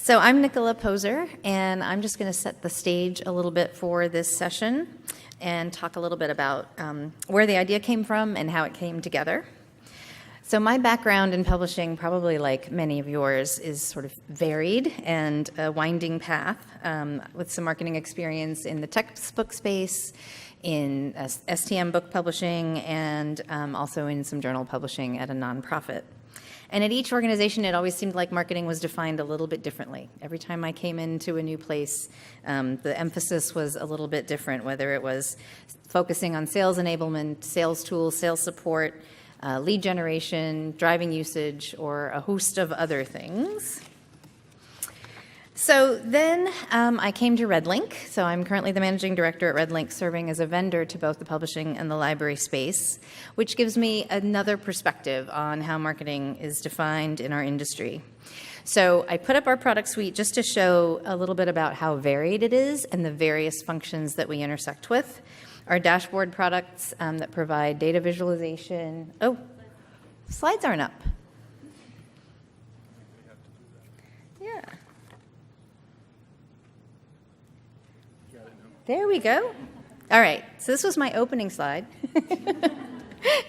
So I'm Nicola Poser, and I'm just going to set the stage a little bit for this session and talk a little bit about where the idea came from and how it came together. So my background in publishing, probably like many of yours, is sort of varied and a winding path with some marketing experience in the textbook space, in STM book publishing, and also in some journal publishing at a nonprofit. And at each organization, it always seemed like marketing was defined a little bit differently. Every time I came into a new place, the emphasis was a little bit different, whether it was focusing on sales enablement, sales tools, sales support, lead generation, driving usage, or a host of other things. So then I came to RedLink. So I'm currently the managing director at RedLink, serving as a vendor to both the publishing and the library space, which gives me another perspective on how marketing is defined in our industry. So I put up our product suite just to show a little bit about how varied it is and the various functions that we intersect with. Our dashboard products that provide data visualization. Oh, slides aren't up. Yeah. There we go. All right, so this was my opening slide.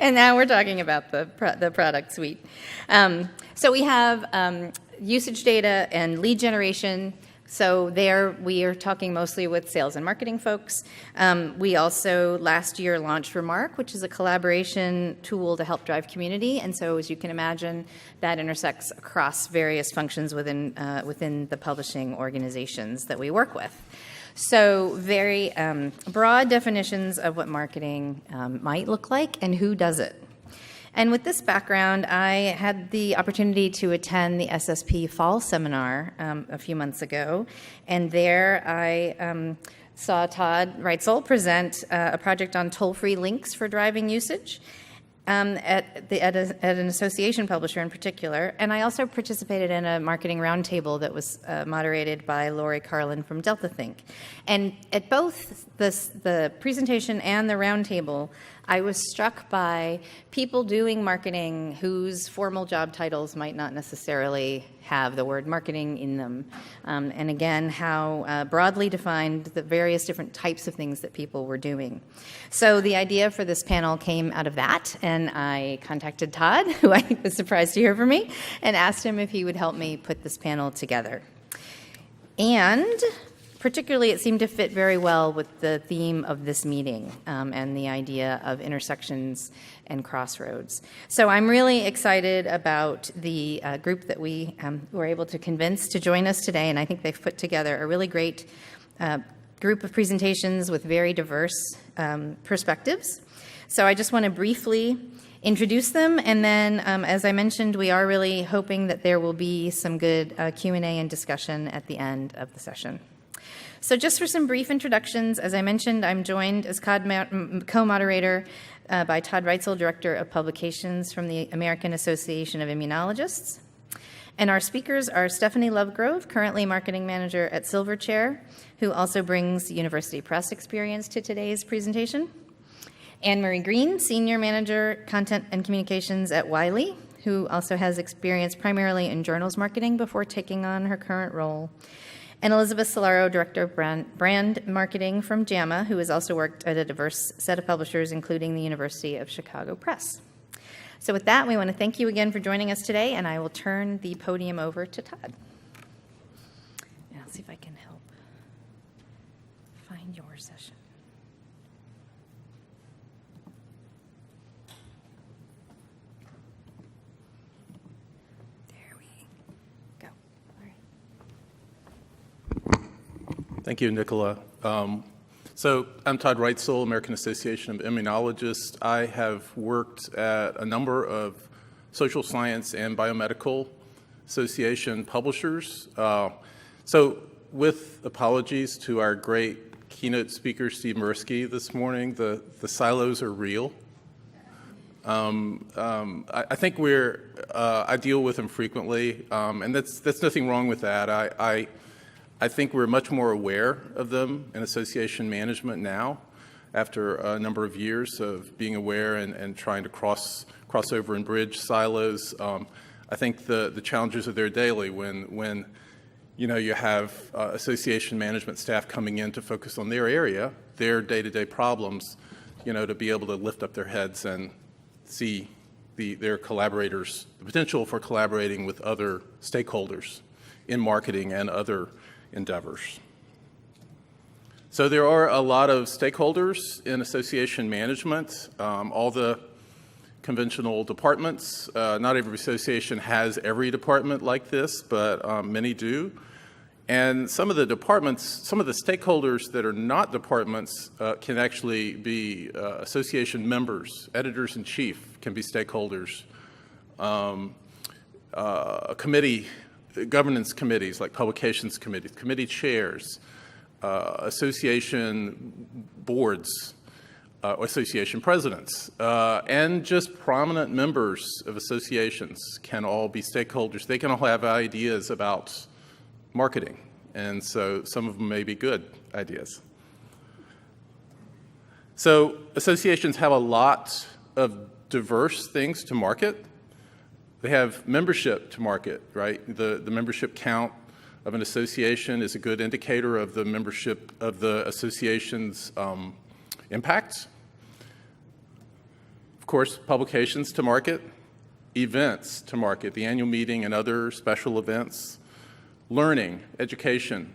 And now we're talking about the product suite. So we have usage data and lead generation. So there we are talking mostly with sales and marketing folks. We also last year launched Remark, which is a collaboration tool to help drive community. And so as you can imagine, that intersects across various functions within the publishing organizations that we work with. So very broad definitions of what marketing might look like and who does it. And with this background, I had the opportunity to attend the SSP Fall Seminar a few months ago. And there I saw Todd Reitzel present a project on toll-free links for driving usage at an association publisher in particular. And I also participated in a marketing roundtable that was moderated by Lori Carlin from Delta Think. And at both the presentation and the roundtable, I was struck by people doing marketing whose formal job titles might not necessarily have the word marketing in them. And again, how broadly defined the various different types of things that people were doing. So the idea for this panel came out of that, and I contacted Todd, who I think was surprised to hear from me, and asked him if he would help me put this panel together. And particularly, it seemed to fit very well with the theme of this meeting and the idea of intersections and crossroads. So I'm really excited about the group that we were able to convince to join us today, and I think they've put together a really great group of presentations with very diverse perspectives. So I just want to briefly introduce them, and then, as I mentioned, we are really hoping that there will be some good Q&A and discussion at the end of the session. So just for some brief introductions, as I mentioned, I'm joined as co-moderator by Todd Reitzel, Director of Publications from the American Association of Immunologists. And our speakers are Stephanie Lovegrove, currently Marketing Manager at Silverchair, who also brings University Press experience to today's presentation. Anne-Marie Green, Senior Manager, Content and Communications at Wiley, who also has experience primarily in journals marketing before taking on her current role. And Elizabeth Solaro, Director of Brand Marketing from JAMA, who has also worked at a diverse set of publishers, including the University of Chicago Press. So with that, we want to thank you again for joining us today, and I will turn the podium over to Todd. And I'll see if I can help find your session. Thank you, Nicola. So I'm Todd Reitzel, American Association of Immunologists. I have worked at a number of social science and biomedical association publishers. So with apologies to our great keynote speaker, Steve Mirsky, this morning, the silos are real. I think I deal with them frequently, and that's nothing wrong with that. I think we're much more aware of them in association management now, after a number of years of being aware and trying to cross over and bridge silos. I think the challenges are there daily when you have association management staff coming in to focus on their area, their day-to-day problems, to be able to lift up their heads and see their collaborators, the potential for collaborating with other stakeholders in marketing and other endeavors. So there are a lot of stakeholders in association management, all the conventional departments. Not every association has every department like this, but many do. And some of the departments, some of the stakeholders that are not departments can actually be association members. Editors-in-chief can be stakeholders. Governance committees like publications committees, committee chairs, association boards, association presidents, and just prominent members of associations can all be stakeholders. They can all have ideas about marketing, and so some of them may be good ideas. So associations have a lot of diverse things to market. They have membership to market, right? The membership count of an association is a good indicator of the membership of the association's impact. Of course, publications to market, events to market, the annual meeting and other special events, learning, education,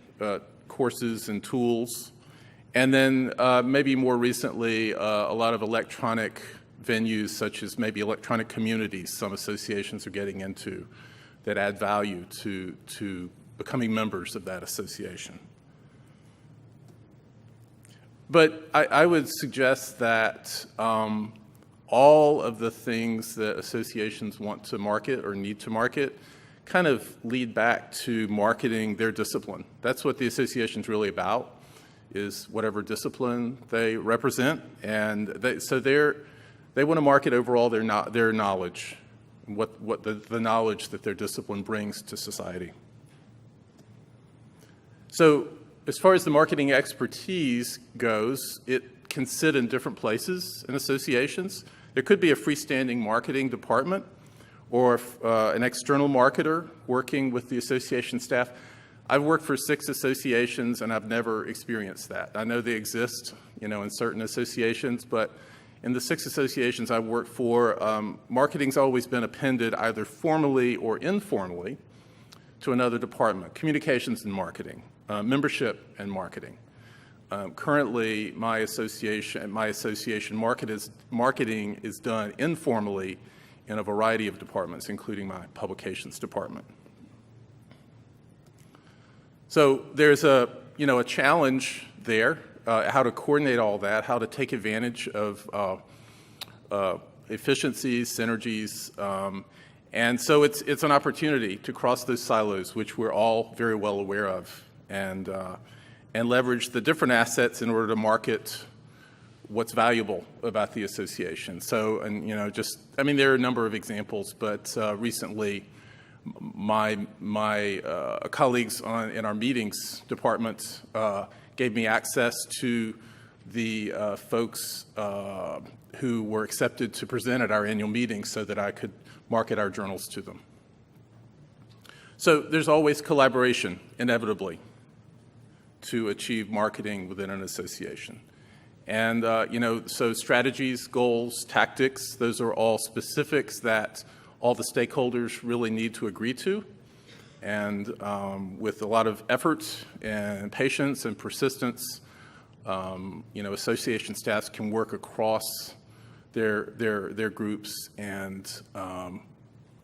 courses and tools, and then maybe more recently, a lot of electronic venues such as maybe electronic communities some associations are getting into that add value to becoming members of that association. But I would suggest that all of the things that associations want to market or need to market kind of lead back to marketing their discipline. That's what the association's really about, is whatever discipline they represent. And they want to market overall their knowledge, what the knowledge that their discipline brings to society. So as far as the marketing expertise goes, it can sit in different places in associations. There could be a freestanding marketing department or an external marketer working with the association staff. I've worked for 6 associations and I've never experienced that. I know they exist, in certain associations, but in the 6 associations I've worked for, marketing's always been appended either formally or informally to another department, communications and marketing, membership and marketing. Currently, my association marketing is done informally in a variety of departments, including my publications department. So there's a challenge there, how to coordinate all that, how to take advantage of efficiencies, synergies, and so it's an opportunity to cross those silos, which we're all very well aware of, and leverage the different assets in order to market what's valuable about the association. So, there are a number of examples, but recently my colleagues in our meetings department gave me access to the folks who were accepted to present at our annual meeting so that I could market our journals to them. So there's always collaboration, inevitably, to achieve marketing within an association. And, so strategies, goals, tactics, those are all specifics that all the stakeholders really need to agree to. And with a lot of effort and patience and persistence, association staffs can work across their groups and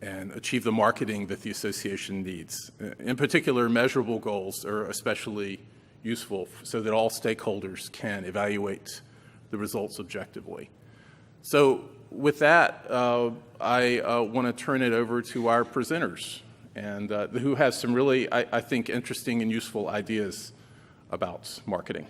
achieve the marketing that the association needs. In particular, measurable goals are especially useful so that all stakeholders can evaluate the results objectively. So with that, I want to turn it over to our presenters, and who have some really, I think, interesting and useful ideas about marketing.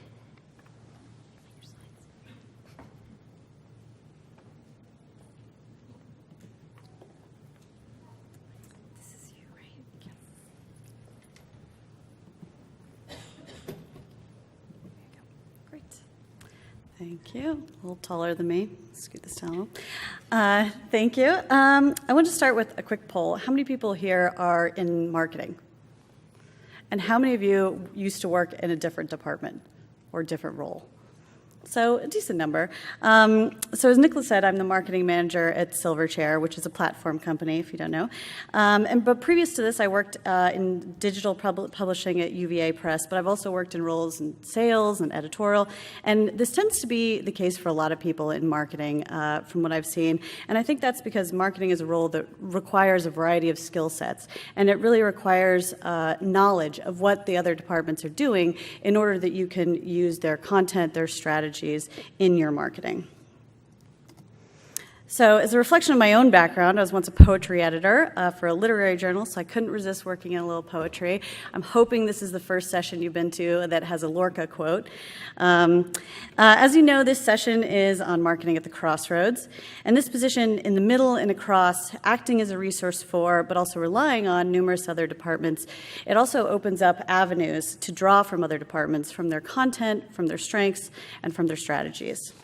Thank you. A little taller than me. Scoot this down a little. Thank you. I want to start with a quick poll. How many people here are in marketing? And how many of you used to work in a different department or different role? So a decent number. So as Nicola said, I'm the marketing manager at Silverchair, which is a platform company, if you don't know. But previous to this, I worked in digital publishing at UVA Press, but I've also worked in roles in sales and editorial. And this tends to be the case for a lot of people in marketing, from what I've seen. And I think that's because marketing is a role that requires a variety of skill sets. And it really requires knowledge of what the other departments are doing in order that you can use their content, their strategies in your marketing. So as a reflection of my own background, I was once a poetry editor for a literary journal, so I couldn't resist working in a little poetry. I'm hoping this is the first session you've been to that has a Lorca quote. As you know, this session is on marketing at the crossroads, and this position in the middle and across, acting as a resource for, but also relying on numerous other departments, it also opens up avenues to draw from other departments, from their content, from their strengths, and from their strategies.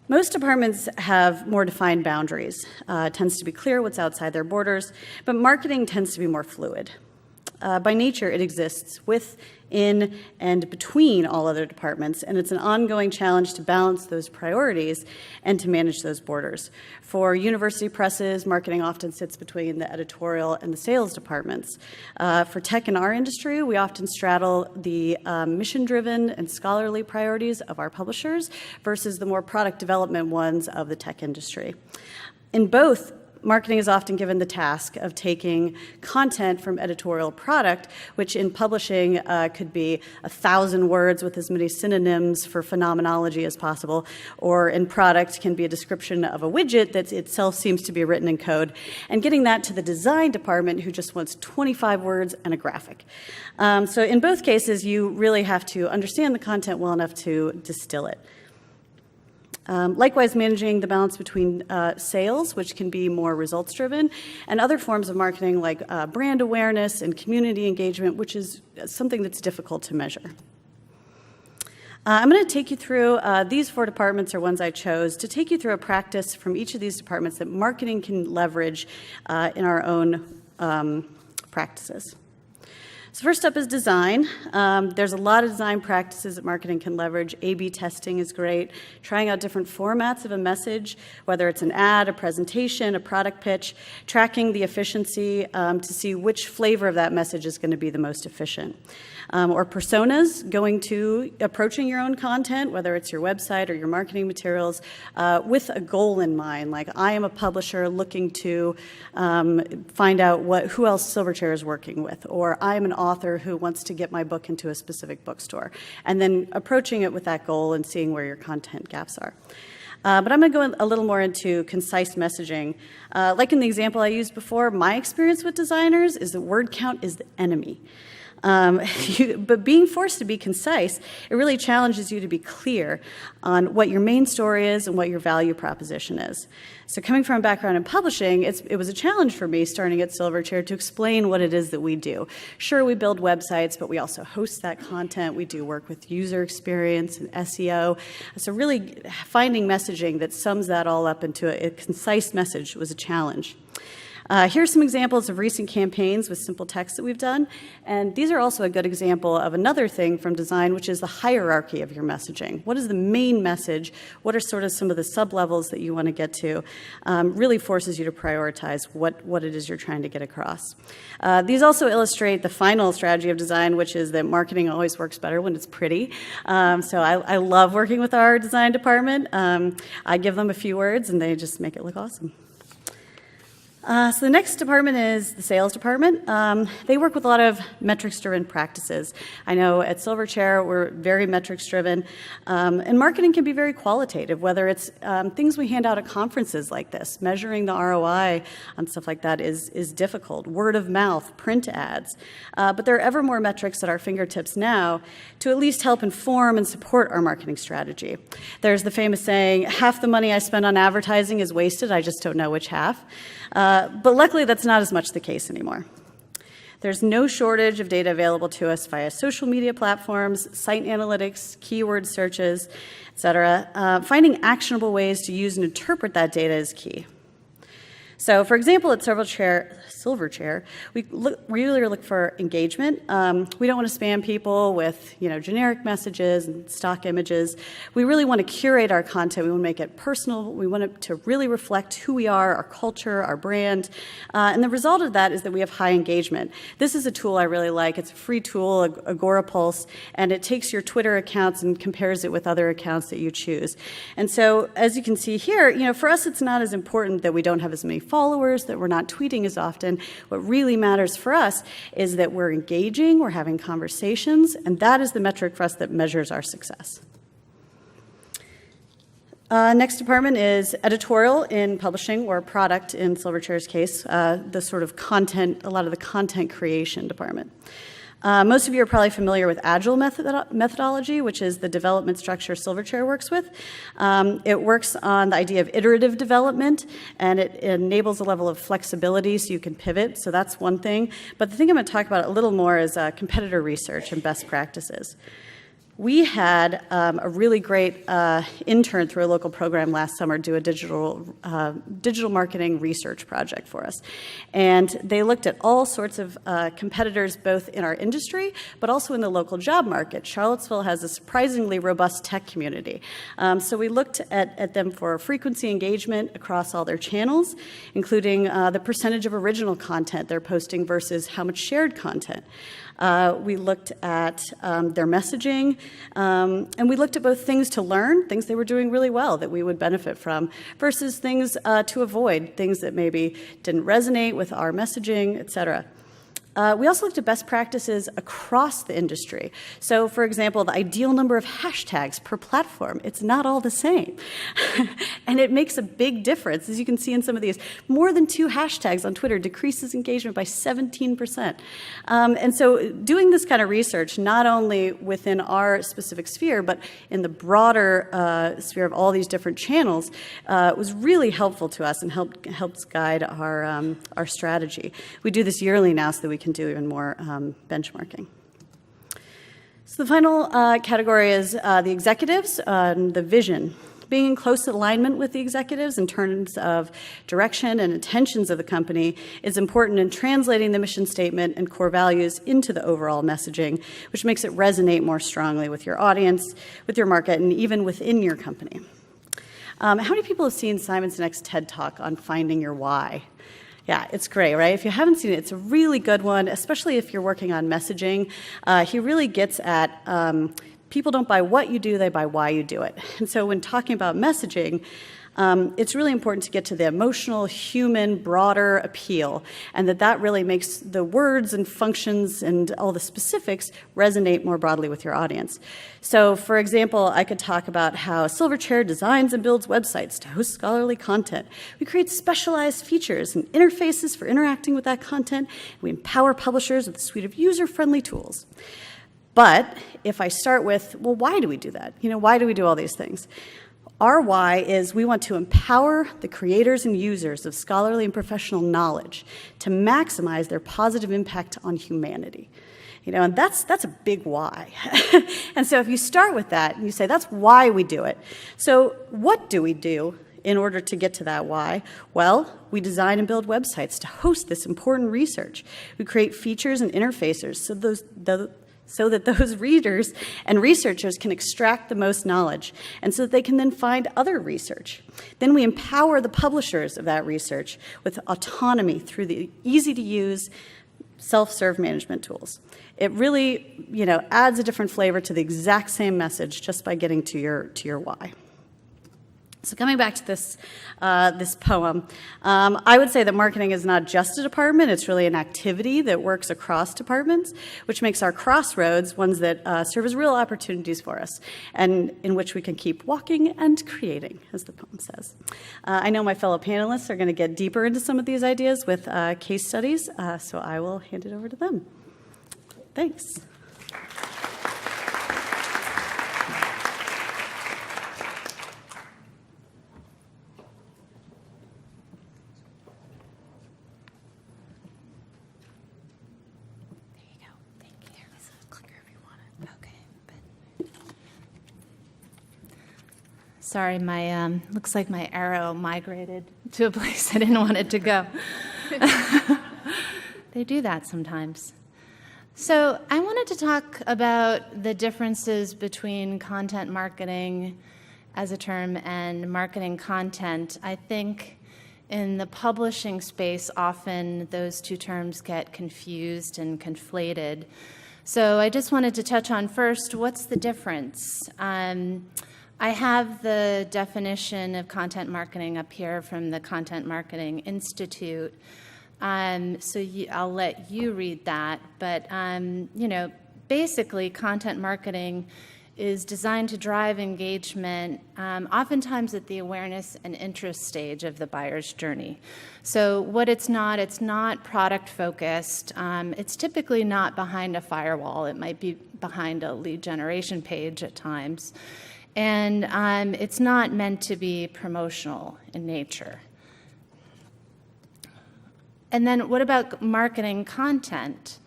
Most departments have more defined boundaries. It tends to be clear what's outside their borders, but marketing tends to be more fluid. By nature, it exists with, in, and between all other departments, and it's an ongoing challenge to balance those priorities and to manage those borders. For university presses, marketing often sits between the editorial and the sales departments. For tech in our industry, we often straddle the mission-driven and scholarly priorities of our publishers versus the more product development ones of the tech industry. In both, marketing is often given the task of taking content from editorial product, which in publishing could be 1,000 words with as many synonyms for phenomenology as possible, or in product can be a description of a widget that itself seems to be written in code, and getting that to the design department who just wants 25 words and a graphic. So in both cases, you really have to understand the content well enough to distill it. Likewise, managing the balance between sales, which can be more results-driven, and other forms of marketing like brand awareness and community engagement, which is something that's difficult to measure. I'm going to take you through, these 4 departments are ones I chose, to take you through a practice from each of these departments that marketing can leverage in our own practices. So first up is design. There's a lot of design practices that marketing can leverage. A/B testing is great. Trying out different formats of a message, whether it's an ad, a presentation, a product pitch, tracking the efficiency to see which flavor of that message is going to be the most efficient. Or personas, approaching your own content, whether it's your website or your marketing materials, with a goal in mind, like I am a publisher looking to find out who else Silverchair is working with, or I am an author who wants to get my book into a specific bookstore, and then approaching it with that goal and seeing where your content gaps are. But I'm going to go a little more into concise messaging. Like in the example I used before, my experience with designers is that word count is the enemy. But being forced to be concise, it really challenges you to be clear on what your main story is and what your value proposition is. So coming from a background in publishing, it was a challenge for me starting at Silverchair to explain what it is that we do. Sure, we build websites, but we also host that content. We do work with user experience and SEO. So really finding messaging that sums that all up into a concise message was a challenge. Here's some examples of recent campaigns with simple text that we've done, and these are also a good example of another thing from design, which is the hierarchy of your messaging. What is the main message? What are sort of some of the sub-levels that you want to get to? Really forces you to prioritize what it is you're trying to get across. These also illustrate the final strategy of design, which is that marketing always works better when it's pretty. So I love working with our design department. I give them a few words, and they just make it look awesome. So the next department is the sales department. They work with a lot of metrics-driven practices. I know at Silverchair we're very metrics-driven, and marketing can be very qualitative, whether it's things we hand out at conferences like this. Measuring the ROI on stuff like that is difficult. Word of mouth, print ads. But there are ever more metrics at our fingertips now to at least help inform and support our marketing strategy. There's the famous saying, half the money I spend on advertising is wasted, I just don't know which half. But luckily, that's not as much the case anymore. There's no shortage of data available to us via social media platforms, site analytics, keyword searches, et cetera. Finding actionable ways to use and interpret that data is key. So, for example, at Silverchair, we really look for engagement. We don't want to spam people with, generic messages and stock images. We really want to curate our content. We want to make it personal. We want it to really reflect who we are, our culture, our brand. And the result of that is that we have high engagement. This is a tool I really like. It's a free tool, Agorapulse, and it takes your Twitter accounts and compares it with other accounts that you choose. And so, as you can see here, for us, it's not as important that we don't have as many followers, that we're not tweeting as often. What really matters for us is that we're engaging, we're having conversations, and that is the metric for us that measures our success. Next department is editorial in publishing, or product in Silverchair's case, the sort of content, a lot of the content creation department. Most of you are probably familiar with Agile methodology, which is the development structure Silverchair works with. It works on the idea of iterative development, and it enables a level of flexibility so you can pivot. So that's one thing. But the thing I'm going to talk about a little more is competitor research and best practices. We had a really great intern through a local program last summer do a digital marketing research project for us. And they looked at all sorts of competitors, both in our industry, but also in the local job market. Charlottesville has a surprisingly robust tech community. So we looked at them for frequency engagement across all their channels, including the percentage of original content they're posting versus how much shared content. We looked at their messaging, and we looked at both things to learn, things they were doing really well that we would benefit from, versus things to avoid, things that maybe didn't resonate with our messaging, et cetera. We also looked at best practices across the industry. So, for example, the ideal number of hashtags per platform, it's not all the same. And it makes a big difference. As you can see in some of these, more than 2 hashtags on Twitter decreases engagement by 17%. And so doing this kind of research, not only within our specific sphere, but in the broader sphere of all these different channels, was really helpful to us and helps guide our strategy. We do this yearly now so that we can do even more benchmarking. So the final category is the executives, the vision. Being in close alignment with the executives in terms of direction and intentions of the company is important in translating the mission statement and core values into the overall messaging, which makes it resonate more strongly with your audience, with your market, and even within your company. How many people have seen Simon Sinek's TED Talk on finding your why? Yeah, it's great, right? If you haven't seen it, it's a really good one, especially if you're working on messaging. He really gets at people don't buy what you do, they buy why you do it. And so when talking about messaging, it's really important to get to the emotional, human, broader appeal, and that really makes the words and functions and all the specifics resonate more broadly with your audience. So, for example, I could talk about how Silverchair designs and builds websites to host scholarly content. We create specialized features and interfaces for interacting with that content. We empower publishers with a suite of user-friendly tools. But if I start with, well, why do we do that? Why do we do all these things? Our why is we want to empower the creators and users of scholarly and professional knowledge to maximize their positive impact on humanity. And that's a big why. And so if you start with that and you say, that's why we do it. So what do we do in order to get to that why? Well, we design and build websites to host this important research. We create features and interfaces so that those readers and researchers can extract the most knowledge, and so that they can then find other research. Then we empower the publishers of that research with autonomy through the easy-to-use self-serve management tools. It really, adds a different flavor to the exact same message just by getting to your why. So coming back to this poem, I would say that marketing is not just a department, it's really an activity that works across departments, which makes our crossroads ones that serve as real opportunities for us, and in which we can keep walking and creating, as the poem says. I know my fellow panelists are going to get deeper into some of these ideas with case studies, so I will hand it over to them. Thanks. Sorry, my looks like my arrow migrated to a place I didn't want it to go. They do that sometimes. So I wanted to talk about the differences between content marketing as a term and marketing content. I think in the publishing space, often those two terms get confused and conflated. So I just wanted to touch on first, what's the difference? I have the definition of content marketing up here from the Content Marketing Institute. I'll let you read that. But, basically, content marketing is designed to drive engagement, oftentimes at the awareness and interest stage of the buyer's journey. So what it's not product-focused. It's typically not behind a firewall. It might be behind a lead generation page at times. And it's not meant to be promotional in nature. And then what about marketing content?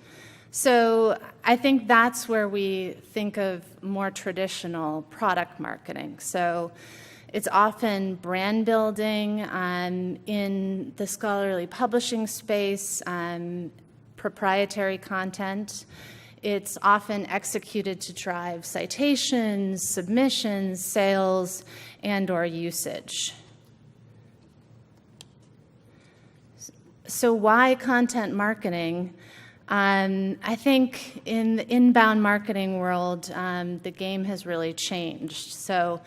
So I think that's where we think of more traditional product marketing. So it's often brand building in the scholarly publishing space, proprietary content. It's often executed to drive citations, submissions, sales, and/or usage. So why content marketing? I think in the inbound marketing world, the game has really changed. So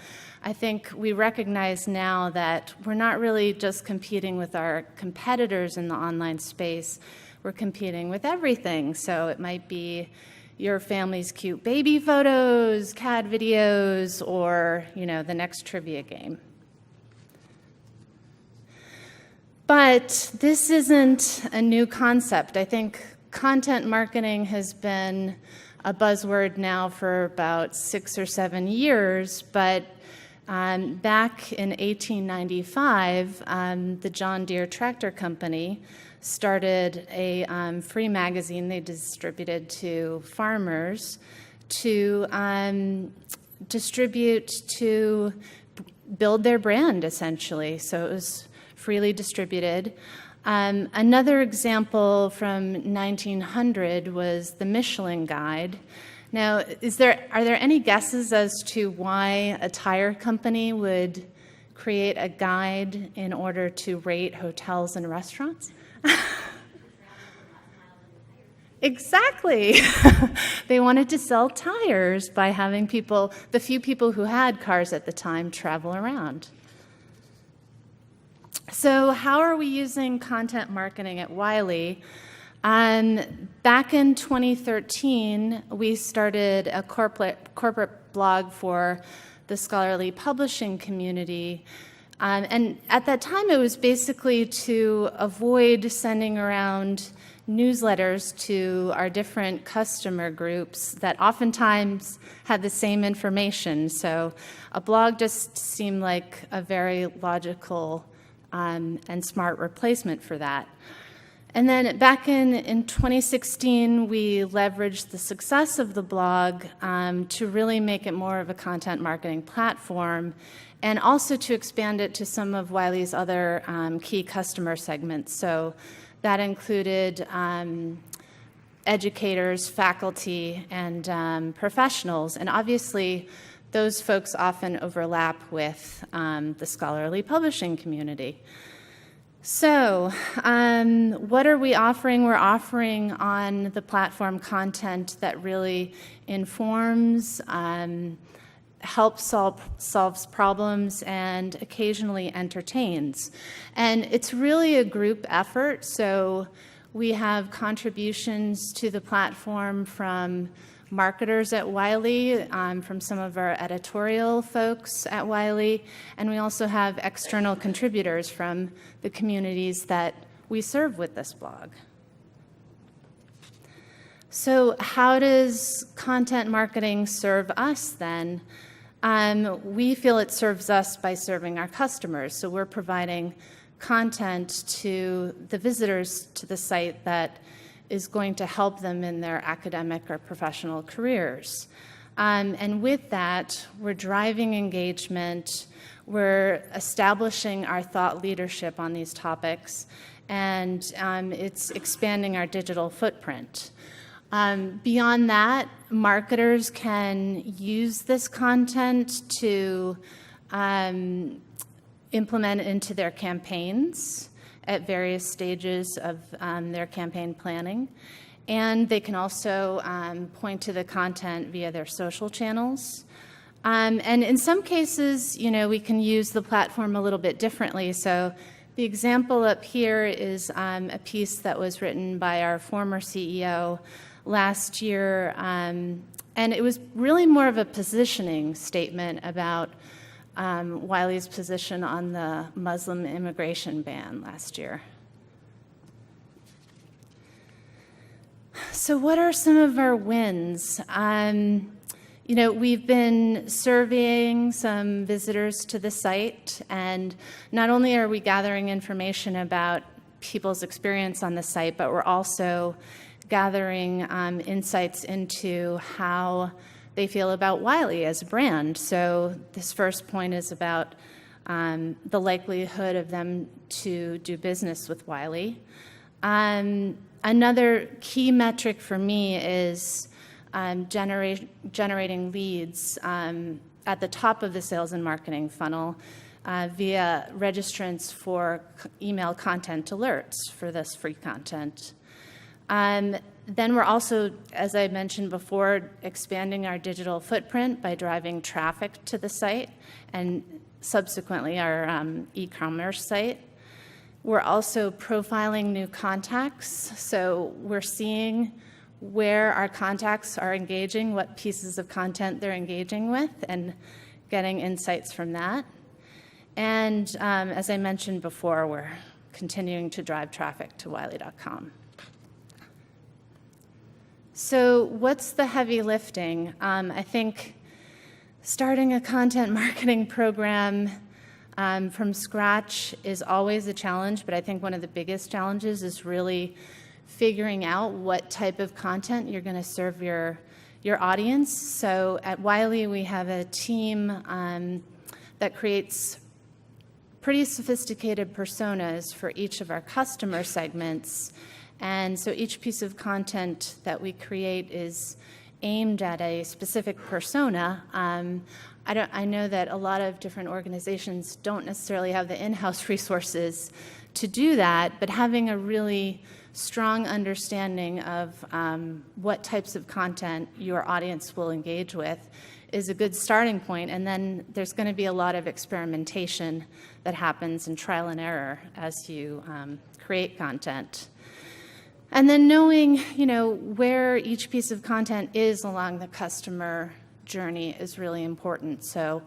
I think we recognize now that we're not really just competing with our competitors in the online space. We're competing with everything. So it might be your family's cute baby photos, cat videos, or, the next trivia game. But this isn't a new concept. I think content marketing has been a buzzword now for about 6 or 7 years, but back in 1895, the John Deere Tractor Company started a free magazine they distributed to farmers to distribute to build their brand, essentially. So it was freely distributed. Another example from 1900 was the Michelin Guide. Now, are there any guesses as to why a tire company would create a guide in order to rate hotels and restaurants? Exactly. They wanted to sell tires by having the few people who had cars at the time, travel around. So how are we using content marketing at Wiley? Back in 2013, we started a corporate blog for the scholarly publishing community. And at that time, it was basically to avoid sending around newsletters to our different customer groups that oftentimes had the same information. So a blog just seemed like a very logical and smart replacement for that. And then back in 2016, we leveraged the success of the blog to really make it more of a content marketing platform, and also to expand it to some of Wiley's other key customer segments. So that included educators, faculty, and professionals. And obviously, those folks often overlap with the scholarly publishing community. So what are we offering? We're offering on the platform content that really informs, helps solves problems, and occasionally entertains. And it's really a group effort. So we have contributions to the platform from marketers at Wiley, from some of our editorial folks at Wiley, and we also have external contributors from the communities that we serve with this blog. So how does content marketing serve us then? We feel it serves us by serving our customers. So we're providing content to the visitors to the site that is going to help them in their academic or professional careers. And with that, we're driving engagement, we're establishing our thought leadership on these topics, and it's expanding our digital footprint. Beyond that, marketers can use this content to implement into their campaigns at various stages of their campaign planning. And they can also point to the content via their social channels. And in some cases, we can use the platform a little bit differently. So the example up here is a piece that was written by our former CEO last year. And it was really more of a positioning statement about Wiley's position on the Muslim immigration ban last year. So what are some of our wins? We've been surveying some visitors to the site, and not only are we gathering information about people's experience on the site, but we're also gathering insights into how they feel about Wiley as a brand. So this first point is about the likelihood of them to do business with Wiley. Another key metric for me is generating leads at the top of the sales and marketing funnel via registrants for email content alerts for this free content. Then we're also, as I mentioned before, expanding our digital footprint by driving traffic to the site and subsequently our e-commerce site. We're also profiling new contacts, so we're seeing where our contacts are engaging, what pieces of content they're engaging with, and getting insights from that. And as I mentioned before, we're continuing to drive traffic to Wiley.com. So what's the heavy lifting? I think starting a content marketing program from scratch is always a challenge, but I think one of the biggest challenges is really figuring out what type of content you're going to serve your audience. So at Wiley, we have a team that creates pretty sophisticated personas for each of our customer segments. And so each piece of content that we create is aimed at a specific persona. I know that a lot of different organizations don't necessarily have the in-house resources to do that, but having a really strong understanding of what types of content your audience will engage with is a good starting point. And then there's going to be a lot of experimentation that happens and trial and error as you create content. And then knowing, where each piece of content is along the customer journey is really important. So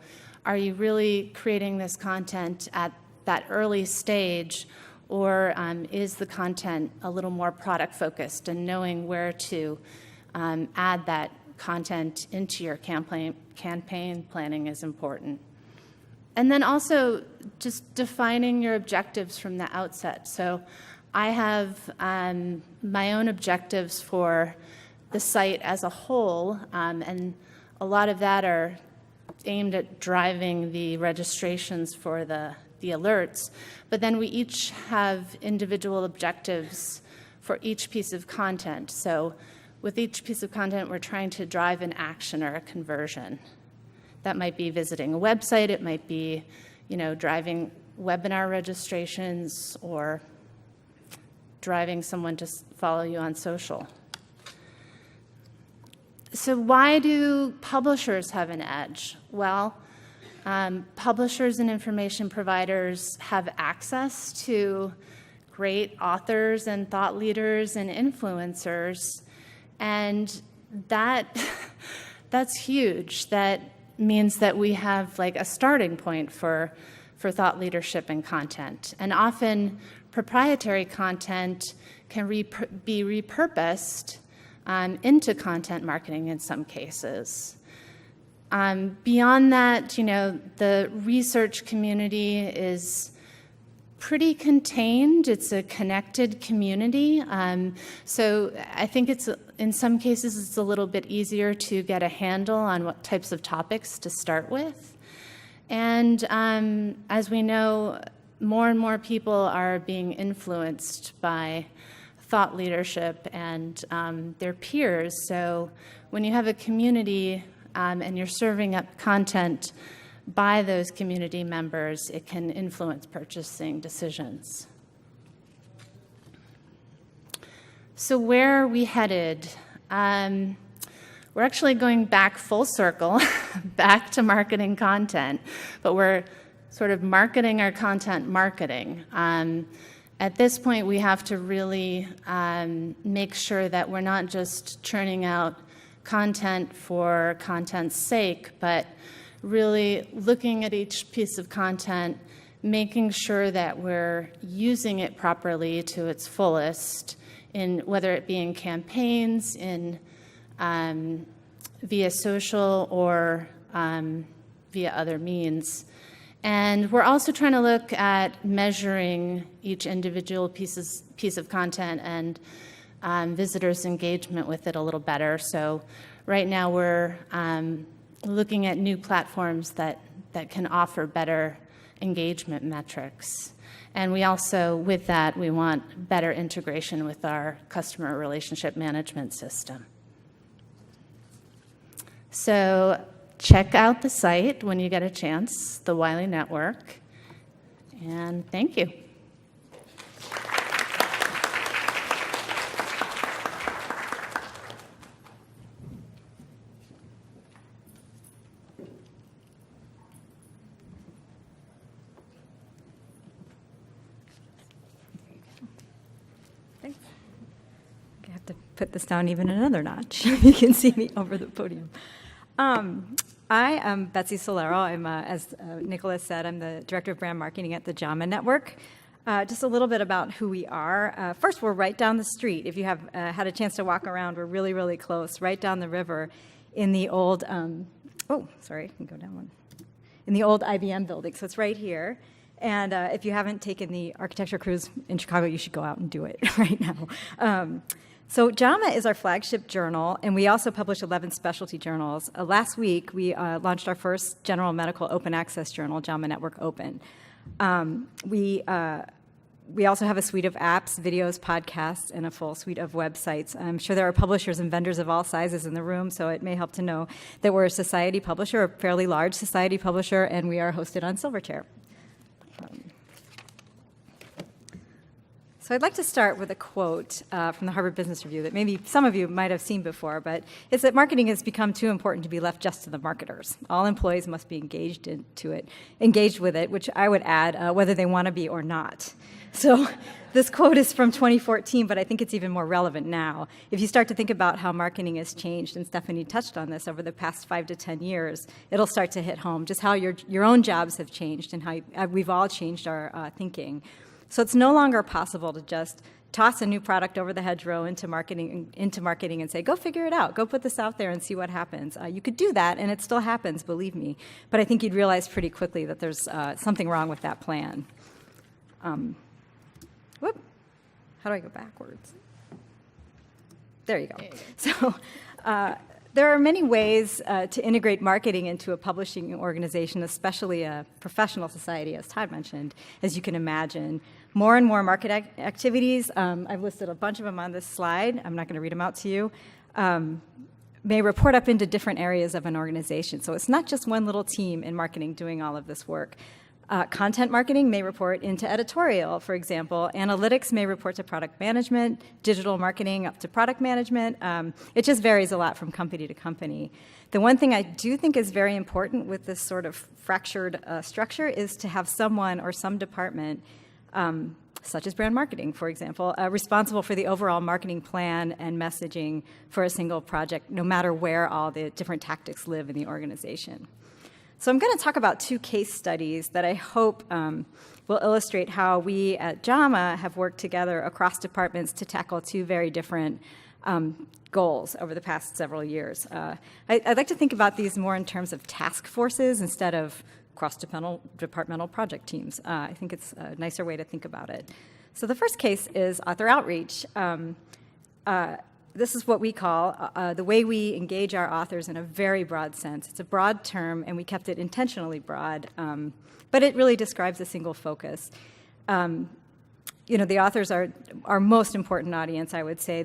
are you really creating this content at that early stage, or is the content a little more product focused, and knowing where to add that content into your campaign planning is important. And then also just defining your objectives from the outset. So I have my own objectives for the site as a whole, and a lot of that are aimed at driving the registrations for the alerts. But then we each have individual objectives for each piece of content. So with each piece of content, we're trying to drive an action or a conversion. That might be visiting a website, it might be, driving webinar registrations, or driving someone to follow you on social. So why do publishers have an edge? Well, publishers and information providers have access to great authors and thought leaders and influencers, and that's huge. That means that we have like a starting point for thought leadership and content. And often proprietary content can be repurposed into content marketing in some cases. Beyond that, the research community is pretty contained. It's a connected community. So I think it's In some cases, it's a little bit easier to get a handle on what types of topics to start with. And as we know, more and more people are being influenced by thought leadership and their peers. So when you have a community and you're serving up content by those community members, it can influence purchasing decisions. So where are we headed? We're actually going back full circle, back to marketing content, but we're sort of marketing our content marketing. At this point, we have to really make sure that we're not just churning out content for content's sake, but really looking at each piece of content, making sure that we're using it properly to its fullest, in whether it be in campaigns, in via social, or via other means. And we're also trying to look at measuring each individual piece of content and visitors' engagement with it a little better. So right now we're looking at new platforms that can offer better engagement metrics. And we also, with that, we want better integration with our customer relationship management system. So check out the site when you get a chance, the Wiley Network. And thank you. Thanks. I have to put this down even another notch. You can see me over the podium. I am Betsy Solero. I'm, as Nicholas said, I'm the Director of Brand Marketing at the JAMA Network. Just a little bit about who we are. First, we're right down the street. If you have had a chance to walk around, we're really, really close, right down the river in the old, oh, sorry, I can go down one. In the old IBM building, so it's right here. And if you haven't taken the architecture cruise in Chicago, you should go out and do it right now. So JAMA is our flagship journal, and we also publish 11 specialty journals. Last week, we launched our first general medical open access journal, JAMA Network Open. We also have a suite of apps, videos, podcasts, and a full suite of websites. I'm sure there are publishers and vendors of all sizes in the room, so it may help to know that we're a society publisher, a fairly large society publisher, and we are hosted on Silverchair. So I'd like to start with a quote from the Harvard Business Review that maybe some of you might have seen before, but it's that marketing has become too important to be left just to the marketers. All employees must be engaged with it, which I would add, whether they want to be or not. So this quote is from 2014, but I think it's even more relevant now. If you start to think about how marketing has changed, and Stephanie touched on this over the past 5 to 10 years, it'll start to hit home, just how your own jobs have changed and how we've all changed our thinking. So it's no longer possible to just toss a new product over the hedgerow into marketing and say, go figure it out, go put this out there and see what happens. You could do that, and it still happens, believe me. But I think you'd realize pretty quickly that there's something wrong with that plan. How do I go backwards? There you go. So there are many ways to integrate marketing into a publishing organization, especially a professional society, as Todd mentioned, as you can imagine. More and more market activities, I've listed a bunch of them on this slide. I'm not going to read them out to you, may report up into different areas of an organization. So it's not just one little team in marketing doing all of this work. Content marketing may report into editorial, for example. Analytics may report to product management, digital marketing up to product management. It just varies a lot from company to company. The one thing I do think is very important with this sort of fractured structure is to have someone or some department, such as brand marketing, for example, responsible for the overall marketing plan and messaging for a single project, no matter where all the different tactics live in the organization. So I'm going to talk about 2 case studies that I hope will illustrate how we at JAMA have worked together across departments to tackle 2 very different goals over the past several years. I'd like to think about these more in terms of task forces instead of cross-departmental project teams. I think it's a nicer way to think about it. So the first case is author outreach. this is what we call the way we engage our authors in a very broad sense. It's a broad term, and we kept it intentionally broad, but it really describes a single focus. The authors are our most important audience, I would say.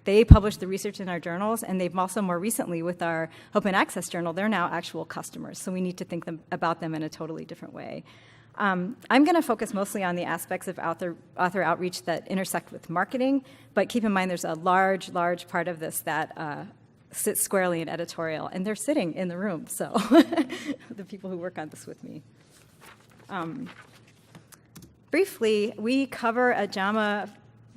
They publish the research in our journals, and they've also more recently with our open access journal, they're now actual customers, so we need to think about them in a totally different way. I'm going to focus mostly on the aspects of author outreach that intersect with marketing, but keep in mind there's a large part of this that sits squarely in editorial, and they're sitting in the room, so the people who work on this with me. Briefly, we cover at JAMA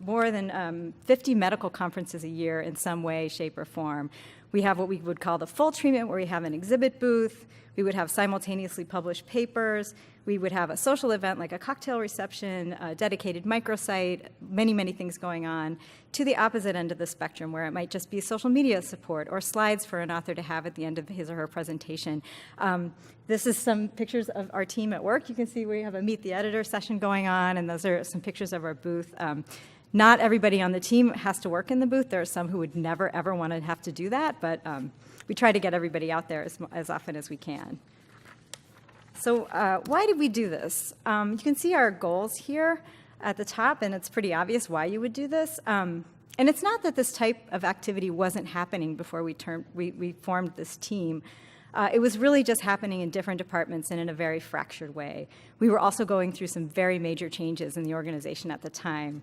more than 50 medical conferences a year in some way, shape, or form. We have what we would call the full treatment, where we have an exhibit booth. We would have simultaneously published papers. We would have a social event like a cocktail reception, a dedicated microsite, many things going on, to the opposite end of the spectrum, where it might just be social media support or slides for an author to have at the end of his or her presentation. This is some pictures of our team at work. You can see we have a Meet the Editor session going on, and those are some pictures of our booth. Not everybody on the team has to work in the booth. There are some who would never, ever want to have to do that, but we try to get everybody out there as often as we can. So why did we do this? You can see our goals here at the top, and it's pretty obvious why you would do this. And it's not that this type of activity wasn't happening before we formed this team. It was really just happening in different departments and in a very fractured way. We were also going through some very major changes in the organization at the time.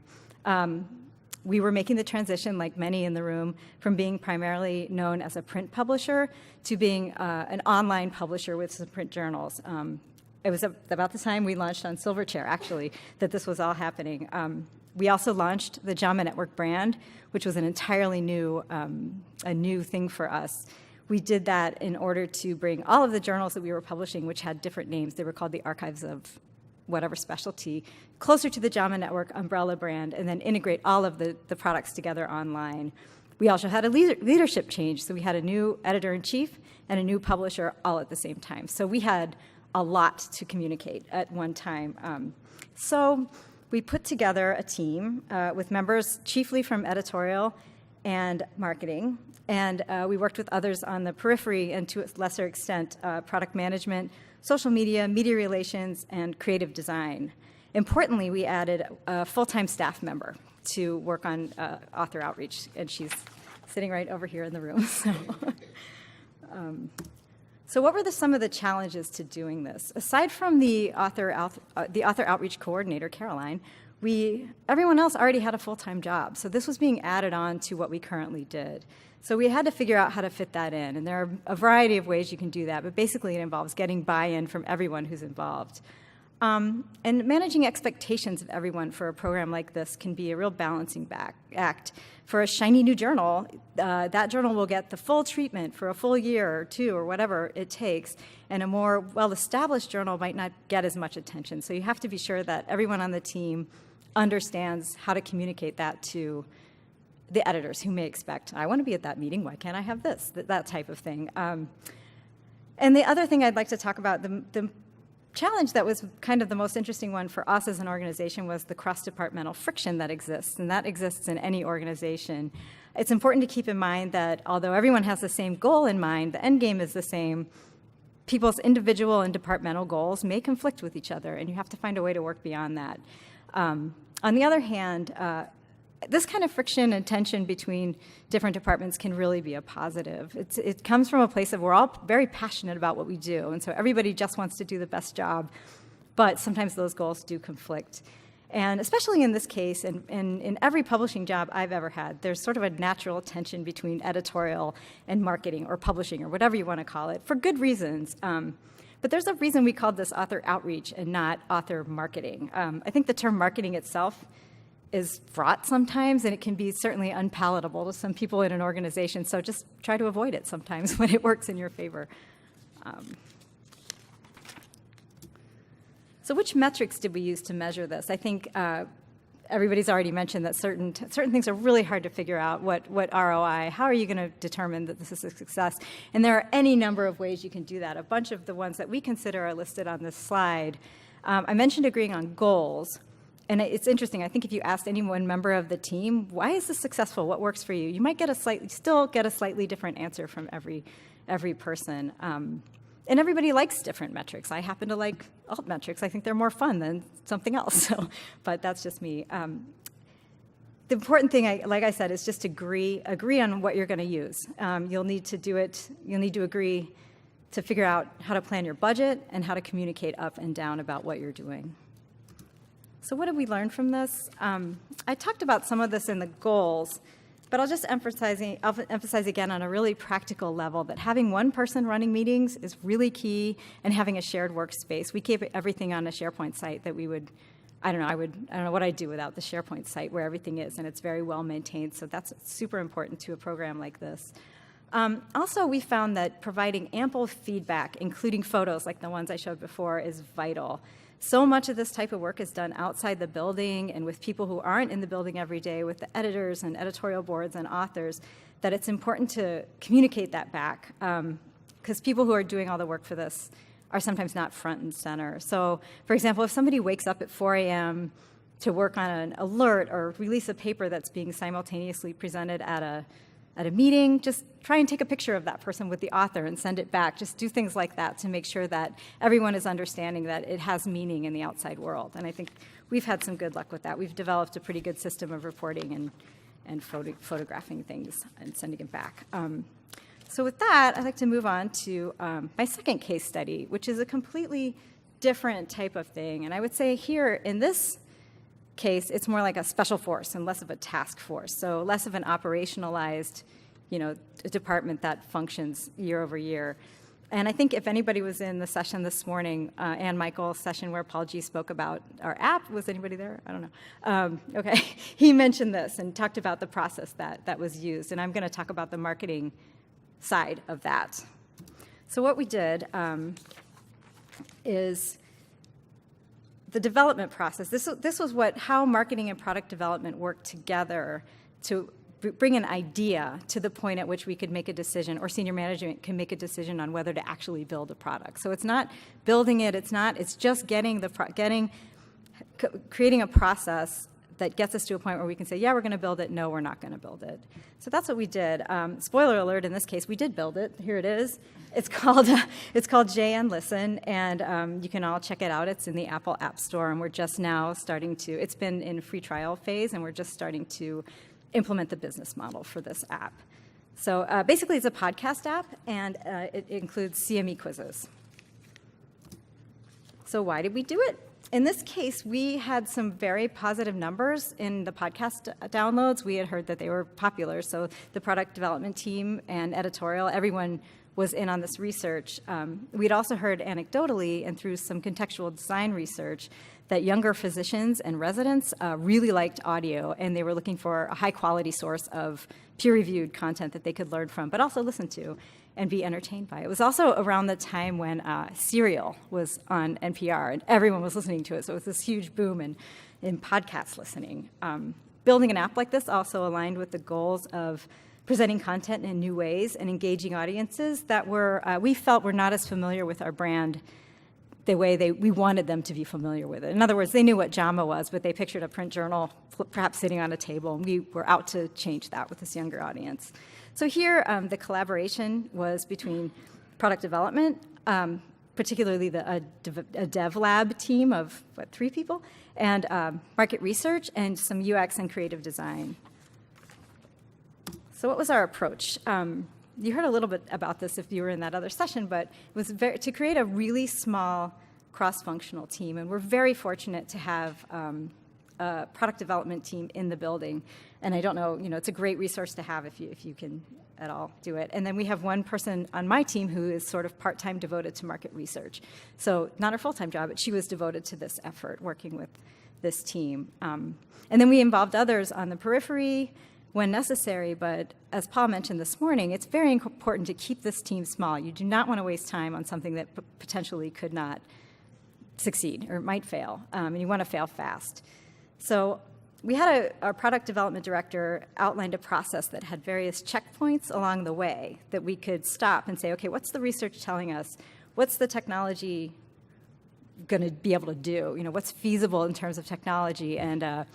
We were making the transition, like many in the room, from being primarily known as a print publisher to being an online publisher with some print journals. It was about the time we launched on Silverchair, actually, that this was all happening. We also launched the JAMA Network brand, which was an entirely new thing for us. We did that in order to bring all of the journals that we were publishing, which had different names. They were called the Archives of whatever specialty, closer to the JAMA Network umbrella brand, and then integrate all of the products together online. We also had a leadership change, so we had a new editor-in-chief and a new publisher all at the same time. So we had a lot to communicate at one time. So we put together a team with members chiefly from editorial and marketing, and we worked with others on the periphery and to a lesser extent product management, social media, media relations, and creative design. Importantly, we added a full-time staff member to work on author outreach, and she's sitting right over here in the room. So what were some of the challenges to doing this? Aside from the author outreach coordinator, Caroline, everyone else already had a full-time job, so this was being added on to what we currently did. So we had to figure out how to fit that in, and there are a variety of ways you can do that, but basically it involves getting buy-in from everyone who's involved. And managing expectations of everyone for a program like this can be a real balancing act. For a shiny new journal, that journal will get the full treatment for a full year or two or whatever it takes, and a more well-established journal might not get as much attention. So you have to be sure that everyone on the team understands how to communicate that to the editors who may expect, I want to be at that meeting, why can't I have this, that type of thing. And the other thing I'd like to talk about, the challenge that was kind of the most interesting one for us as an organization was the cross-departmental friction that exists, and that exists in any organization. It's important to keep in mind that although everyone has the same goal in mind, the end game is the same, people's individual and departmental goals may conflict with each other, and you have to find a way to work beyond that. On the other hand, this kind of friction and tension between different departments can really be a positive. It comes from a place of we're all very passionate about what we do, and so everybody just wants to do the best job, but sometimes those goals do conflict. And especially in this case, and in every publishing job I've ever had, there's sort of a natural tension between editorial and marketing or publishing or whatever you want to call it, for good reasons. But there's a reason we called this author outreach and not author marketing. I think the term marketing itself is fraught sometimes, and it can be certainly unpalatable to some people in an organization, so just try to avoid it sometimes when it works in your favor. So which metrics did we use to measure this? I think everybody's already mentioned that certain things are really hard to figure out. What ROI, how are you going to determine that this is a success? And there are any number of ways you can do that. A bunch of the ones that we consider are listed on this slide. I mentioned agreeing on goals. and it's interesting. I think if you asked any one member of the team, why is this successful? What works for you? You might still get a slightly different answer from every person. And everybody likes different metrics. I happen to like alt metrics. I think they're more fun than something else. So, but that's just me. The important thing, like I said, is just agree on what you're going to use. You'll need to do it. You'll need to agree to figure out how to plan your budget and how to communicate up and down about what you're doing. So what did we learn from this? I talked about some of this in the goals, but I'll emphasize again on a really practical level that having one person running meetings is really key, and having a shared workspace. We keep everything on a SharePoint site that we would, I don't know what I'd do without the SharePoint site where everything is, and it's very well maintained, so that's super important to a program like this. Also, we found that providing ample feedback, including photos like the ones I showed before, is vital. So much of this type of work is done outside the building and with people who aren't in the building every day, with the editors and editorial boards and authors, that it's important to communicate that back, because people who are doing all the work for this are sometimes not front and center. So, for example, if somebody wakes up at 4 a.m. to work on an alert or release a paper that's being simultaneously presented at a meeting, just try and take a picture of that person with the author and send it back. Just do things like that to make sure that everyone is understanding that it has meaning in the outside world. And I think we've had some good luck with that. We've developed a pretty good system of reporting and photographing things and sending it back. So with that, I'd like to move on to my second case study, which is a completely different type of thing. And I would say here in this case, it's more like a special force and less of a task force. So less of an operationalized, department that functions year over year. And I think if anybody was in the session this morning, Ann Michael's session where Paul G spoke about our app, was anybody there? I don't know. Okay, he mentioned this and talked about the process that was used. And I'm going to talk about the marketing side of that. So what we did is the development process. This was how marketing and product development worked together to bring an idea to the point at which we could make a decision, or senior management can make a decision on whether to actually build a product. So it's not building it. It's just creating a process that gets us to a point where we can say, yeah, we're going to build it. No, we're not going to build it. So that's what we did. Spoiler alert, in this case, we did build it. Here it is. It's called JN Listen, and you can all check it out. It's in the Apple App Store, and we're just now starting to, it's been in free trial phase, and we're just starting to implement the business model for this app. So basically, it's a podcast app, and it includes CME quizzes. So why did we do it? In this case, we had some very positive numbers in the podcast downloads. We had heard that they were popular, so the product development team and editorial, everyone was in on this research. We'd also heard anecdotally and through some contextual design research that younger physicians and residents really liked audio, and they were looking for a high-quality source of peer-reviewed content that they could learn from, but also listen to and be entertained by. It was also around the time when Serial was on NPR, and everyone was listening to it, so it was this huge boom in podcast listening. Building an app like this also aligned with the goals of presenting content in new ways and engaging audiences that we felt were not as familiar with our brand the way we wanted them to be familiar with it. In other words, they knew what JAMA was, but they pictured a print journal perhaps sitting on a table, and we were out to change that with this younger audience. So here, the collaboration was between product development, particularly a dev lab team of, 3 people, and market research, and some UX and creative design. So what was our approach? You heard a little bit about this if you were in that other session, but it was to create a really small cross-functional team, and we're very fortunate to have a product development team in the building. And I don't know, it's a great resource to have if you can at all do it. And then we have one person on my team who is sort of part-time devoted to market research. So not her full-time job, but she was devoted to this effort, working with this team. And then we involved others on the periphery when necessary, but as Paul mentioned this morning, it's very important to keep this team small. You do not want to waste time on something that potentially could not succeed or might fail, and you want to fail fast. So we had our product development director outlined a process that had various checkpoints along the way that we could stop and say, okay, what's the research telling us? What's the technology going to be able to do? What's feasible in terms of technology, and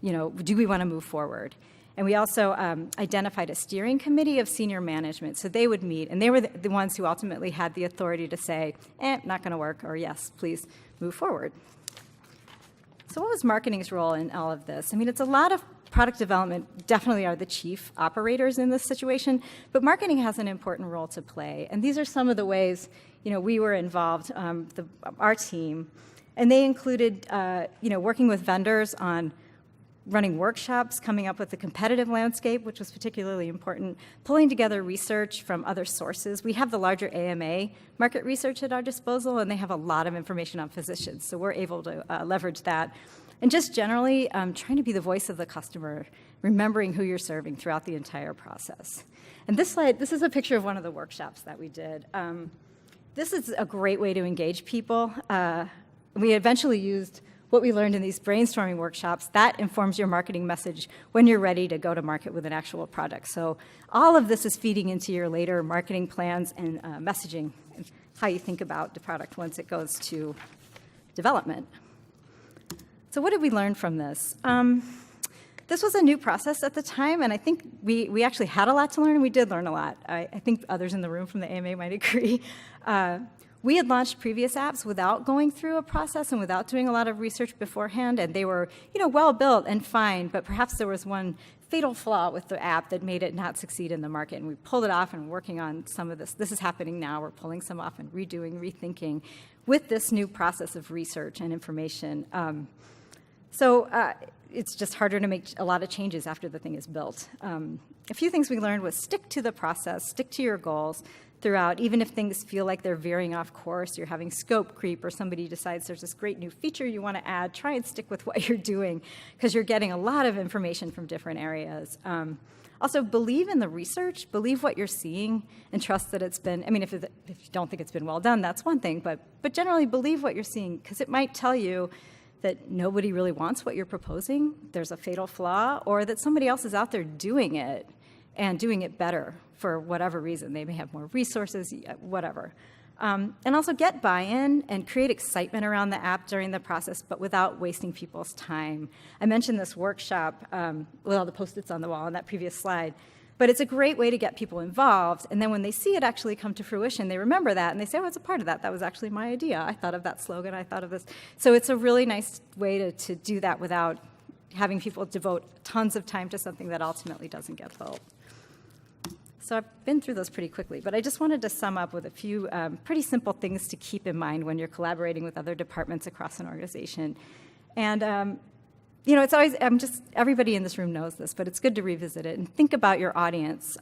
do we want to move forward? And we also identified a steering committee of senior management. So they would meet, and they were the ones who ultimately had the authority to say, not going to work, or yes, please move forward. So what was marketing's role in all of this? It's a lot of product development definitely are the chief operators in this situation, but marketing has an important role to play. And these are some of the ways, we were involved, our team, and they included, working with vendors on running workshops, coming up with the competitive landscape, which was particularly important, pulling together research from other sources. We have the larger AMA market research at our disposal, and they have a lot of information on physicians, so we're able to leverage that. And just generally, trying to be the voice of the customer, remembering who you're serving throughout the entire process. And this slide, this is a picture of one of the workshops that we did. This is a great way to engage people. We eventually used what we learned in these brainstorming workshops. That informs your marketing message when you're ready to go to market with an actual product. So all of this is feeding into your later marketing plans and messaging, and how you think about the product once it goes to development. So what did we learn from this? This was a new process at the time, and I think we actually had a lot to learn, and we did learn a lot. I think others in the room from the AMA might agree. We had launched previous apps without going through a process and without doing a lot of research beforehand, and they were, well built and fine, but perhaps there was one fatal flaw with the app that made it not succeed in the market, and we pulled it off and working on some of this. This is happening now. We're pulling some off and redoing, rethinking with this new process of research and information. So it's just harder to make a lot of changes after the thing is built. A few things we learned was stick to the process, stick to your goals throughout, even if things feel like they're veering off course, you're having scope creep, or somebody decides there's this great new feature you want to add, try and stick with what you're doing, because you're getting a lot of information from different areas. Also, believe in the research, believe what you're seeing, and trust that it's been, if you don't think it's been well done, that's one thing, but generally believe what you're seeing, because it might tell you that nobody really wants what you're proposing, there's a fatal flaw, or that somebody else is out there doing it and doing it better for whatever reason. They may have more resources, whatever. And also get buy-in and create excitement around the app during the process, but without wasting people's time. I mentioned this workshop with all the Post-its on the wall on that previous slide, but it's a great way to get people involved, and then when they see it actually come to fruition, they remember that, and they say, it's a part of that. That was actually my idea. I thought of that slogan. I thought of this. So it's a really nice way to do that without having people devote tons of time to something that ultimately doesn't get built. So I've been through those pretty quickly, but I just wanted to sum up with a few pretty simple things to keep in mind when you're collaborating with other departments across an organization. And it's always, everybody in this room knows this, but it's good to revisit it and think about your audience.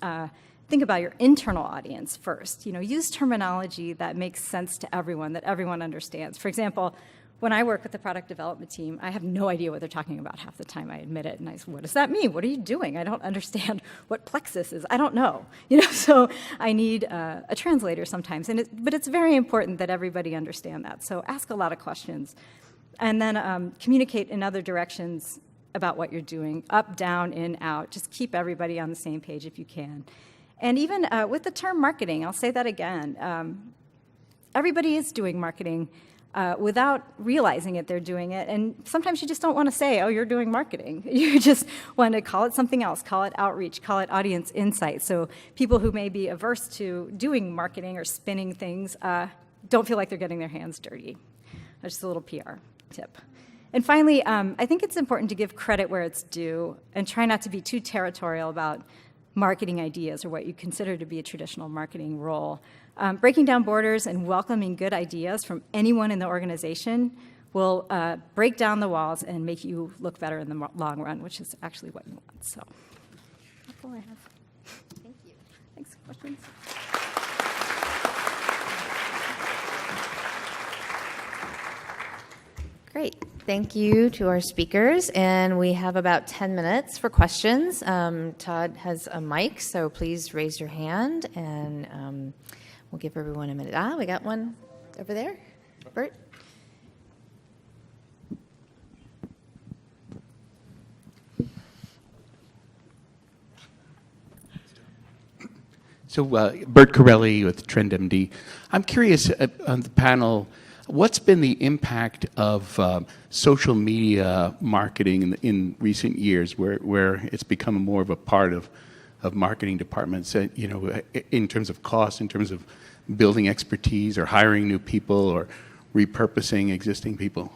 Think about your internal audience first. Use terminology that makes sense to everyone, that everyone understands. For example, when I work with the product development team, I have no idea what they're talking about half the time, I admit it. And I say, what does that mean? What are you doing? I don't understand what plexus is. I don't know. So I need a translator sometimes. But it's very important that everybody understand that. So ask a lot of questions. And then communicate in other directions about what you're doing, up, down, in, out. Just keep everybody on the same page if you can. And even with the term marketing, I'll say that again. Everybody is doing marketing without realizing it, they're doing it. And sometimes you just don't want to say, you're doing marketing. You just want to call it something else, call it outreach, call it audience insight. So people who may be averse to doing marketing or spinning things don't feel like they're getting their hands dirty. That's just a little PR tip. And finally, I think it's important to give credit where it's due and try not to be too territorial about marketing ideas or what you consider to be a traditional marketing role. Breaking down borders and welcoming good ideas from anyone in the organization will break down the walls and make you look better in the long run, which is actually what you want. So that's all I have. Thank you. Thanks. Questions? Great. Thank you to our speakers. And we have about 10 minutes for questions. Todd has a mic, so please raise your hand, and we'll give everyone a minute. We got one over there. Bert? So Bert Corelli with TrendMD. I'm curious on the panel, What's been the impact of social media marketing in recent years, where it's become more of a part of marketing departments? In terms of cost, in terms of building expertise, or hiring new people, or repurposing existing people.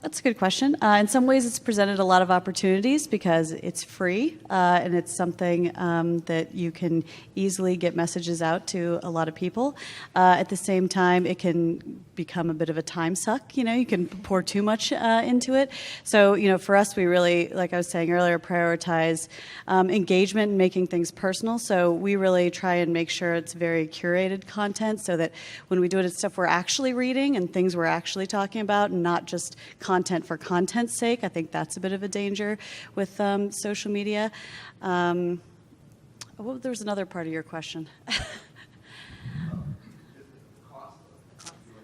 That's a good question. In some ways, it's presented a lot of opportunities because it's free and it's something that you can easily get messages out to a lot of people. At the same time, it can become a bit of a time suck. You can pour too much into it. So, for us, we really, like I was saying earlier, prioritize engagement and making things personal. So we really try and make sure it's very curated content so that when we do it, it's stuff we're actually reading and things we're actually talking about, and not just content for content's sake. I think that's a bit of a danger with social media. There was another part of your question.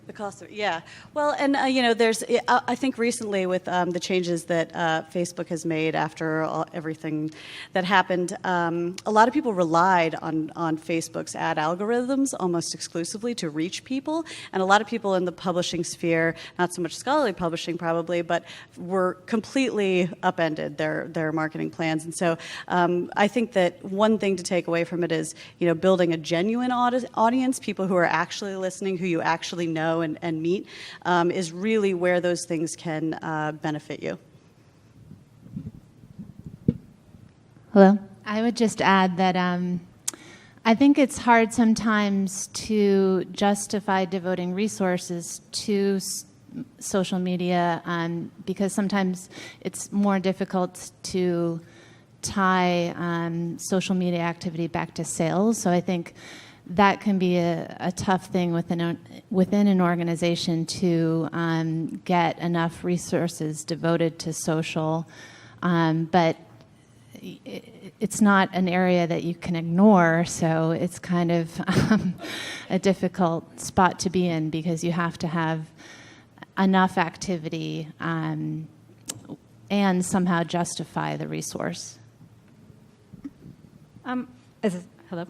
The cost of it, yeah. Well, and there's. I think recently with the changes that Facebook has made after everything that happened, a lot of people relied on Facebook's ad algorithms almost exclusively to reach people, and a lot of people in the publishing sphere, not so much scholarly publishing probably, but were completely upended their marketing plans. And so I think that one thing to take away from it is building a genuine audience, people who are actually listening, who you actually know and meet, is really where those things can benefit you. Hello? I would just add that I think it's hard sometimes to justify devoting resources to social media because sometimes it's more difficult to tie social media activity back to sales. So I think that can be a tough thing within an organization to get enough resources devoted to social, but it's not an area that you can ignore, so it's kind of a difficult spot to be in because you have to have enough activity and somehow justify the resource. Hello.